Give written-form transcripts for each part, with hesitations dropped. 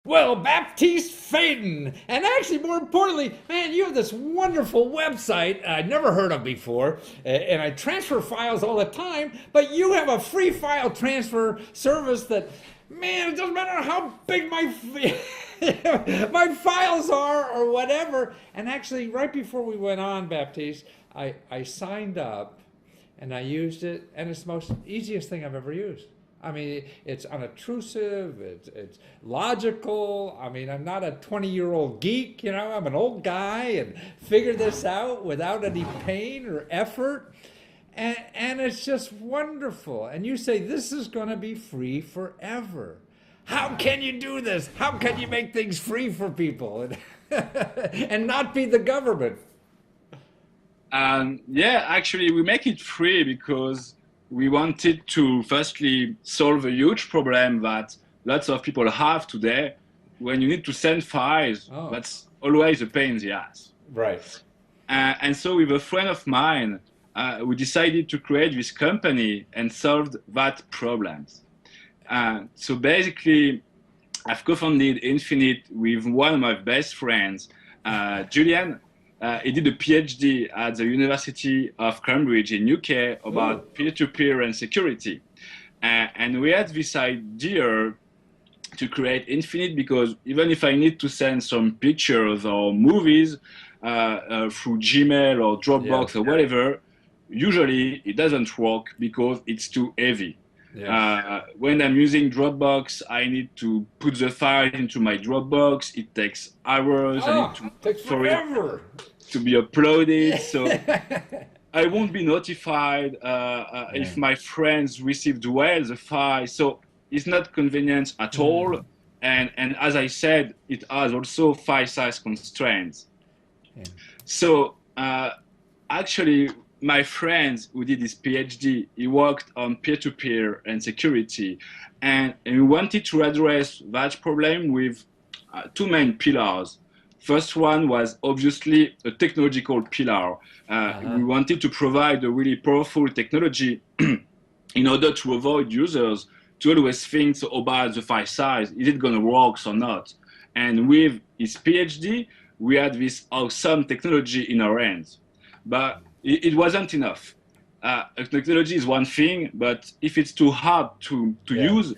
Well, Baptiste Faden. And actually, more importantly, man, you have this wonderful website I'd never heard of before. And I transfer files all the time, but you have a free file transfer service that, man, it doesn't matter how big my files are or whatever. And actually, right before we went on, Baptiste, I signed up and I used it, and it's the most easiest thing I've ever used. I mean, it's unobtrusive, it's logical. I mean, I'm not a 20-year-old geek, I'm an old guy and figured this out without any pain or effort. And it's just wonderful. And you say this is going to be free forever. How can you do this? How can you make things free for people and not be the government? Yeah, actually, we make it free because we wanted to firstly solve a huge problem that lots of people have today. When you need to send files, Oh, that's always a pain in the ass. right. And so, with a friend of mine, we decided to create this company and solved that problems. So basically, I've co-founded Infinite with one of my best friends, Julian. He did a PhD at the University of Cambridge in UK Ooh, about peer-to-peer and security. And we had this idea to create Infinite because even if I need to send some pictures or movies through Gmail or yeah, Dropbox or whatever, usually it doesn't work because it's too heavy. yeah. When I'm using Dropbox, I need to put the file into my Dropbox. It takes hours. I need Oh, to wait takes for it forever. to be uploaded. So Yeah. I won't be notified Yeah. if my friends received well the file. So it's not convenient at all. Mm, And as I said, it has also file size constraints. yeah. So actually, my friend who did his PhD, he worked on peer-to-peer and security, and we wanted to address that problem with two main pillars. First one was obviously a technological pillar. Uh-huh. We wanted to provide a really powerful technology in order to avoid users to always think so about the file size. Is it going to work or not? And with his PhD, we had this awesome technology in our hands. But it wasn't enough. Technology is one thing, but if it's too hard to Yeah. use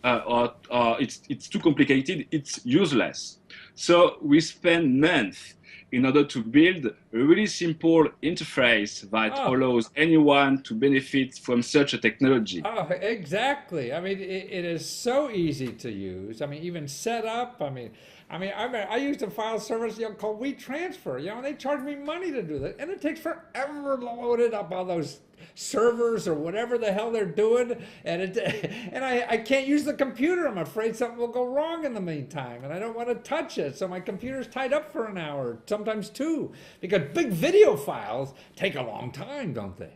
or it's too complicated, it's useless. So we spent months in order to build a really simple interface that Oh, allows anyone to benefit from such a technology. oh, exactly. I mean, it is so easy to use. I mean, even set up. I used a file service called WeTransfer. And they charge me money to do that, and it takes forever to load it up on those servers or whatever the hell they're doing, and I can't use the computer. I'm afraid something will go wrong in the meantime, and I don't want to touch it. So my computer's tied up for an hour, sometimes two, because big video files take a long time, don't they?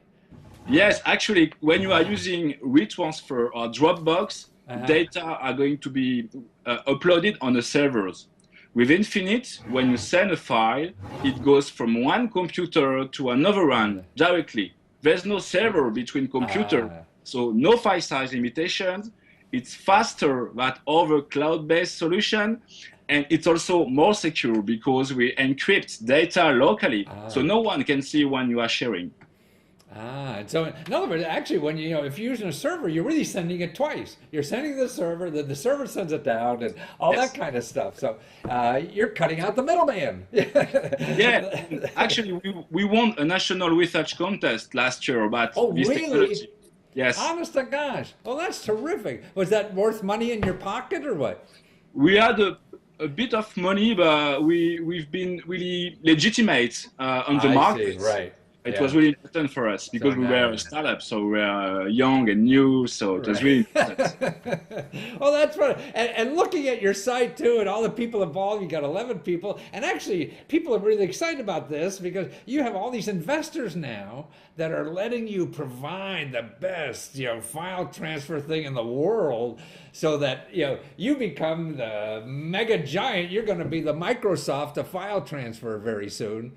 Yes, actually, when you are using WeTransfer or Dropbox, Uh-huh. data are going to be uploaded on the servers. With Infinite, when you send a file, it goes from one computer to another one directly. There's no server between computers, Ah, so no file size limitations. It's faster than other cloud-based solution, and it's also more secure because we encrypt data locally, so ah. no one can see when you are sharing. And so in other words, actually, when if you're using a server, you're really sending it twice. You're sending the server, then the server sends it down, and all that Yes. kind of stuff. So you're cutting out the middleman. Yeah, actually, we won a national research contest last year about Oh, this really? technology. Yes, Honest to gosh. Well, that's terrific. Was that worth money in your pocket or what? we had a bit of money, but we've been really legitimate on the I see. market. Right. It Yeah. was really important for us So because we now were a you startup, so we were young and new, so it was Right. really important. Well, that's right. And looking at your site too, and all the people involved, you got 11 people. And actually, people are really excited about this because you have all these investors now that are letting you provide the best, file transfer thing in the world so that, you become the mega giant. You're going to be the Microsoft of file transfer very soon.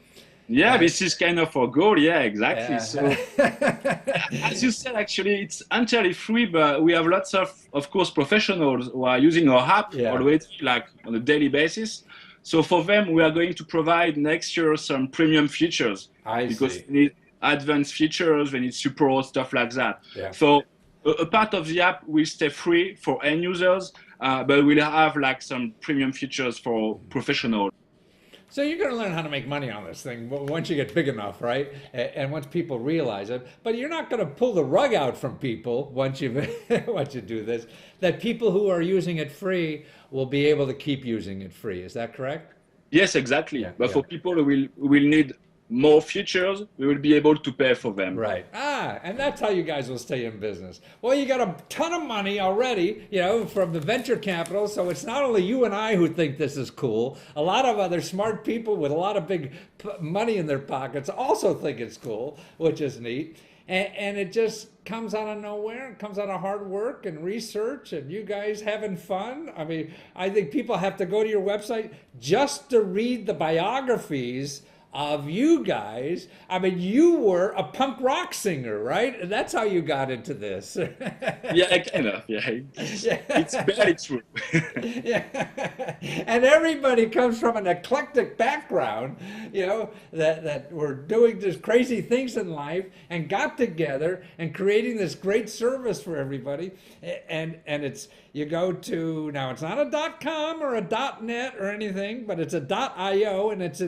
Yeah, this is kind of our goal. Yeah, exactly. So, Yeah. as you said, actually, it's entirely free, but we have lots of course, professionals who are using our app Yeah, already, like on a daily basis. So for them, we are going to provide next year some premium features I because see. they need advanced features, they need support, stuff like that. Yeah. So a part of the app will stay free for end users, but we'll have like some premium features for professionals. So you're going to learn how to make money on this thing once you get big enough, right? And once people realize it. But you're not going to pull the rug out from people once you once you do this. That people who are using it free will be able to keep using it free. Is that correct? Yes, exactly. Yeah, But yeah. for people who will need more features, we will be able to pay for them. Right. And that's how you guys will stay in business. Well, you got a ton of money already, you know, from the venture capital. So it's not only you and I who think this is cool. A lot of other smart people with a lot of big money in their pockets also think it's cool, which is neat. And it just comes out of nowhere. It comes out of hard work and research and you guys having fun. I mean, I think people have to go to your website just to read the biographies of you guys. I mean, you were a punk rock singer, right? And that's how you got into this. Yeah, kind of. Yeah, it's barely true. Yeah. And everybody comes from an eclectic background, you know, that were doing just crazy things in life and got together and creating this great service for everybody. And it's, you go to, now it's not a .com or a .net or anything, but it's a .io, and it's how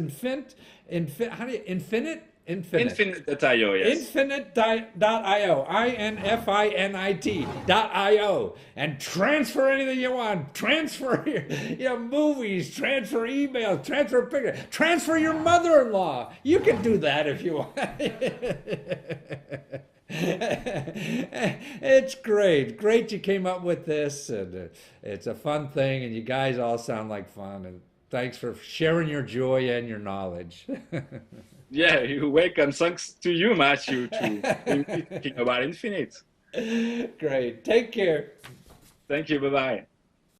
do you, infinite Infinite.io, yes. Infinite.io, Infinit.io, and transfer anything you want. Transfer your movies, transfer emails, transfer pictures, transfer your mother-in-law. You can do that if you want. It's great. Great you came up with this, and it's a fun thing, and you guys all sound like fun, and thanks for sharing your joy and your knowledge. Yeah, you're welcome. Thanks to you, Matthew, to thinking about Infinite. Great. Take care. Thank you. Bye bye.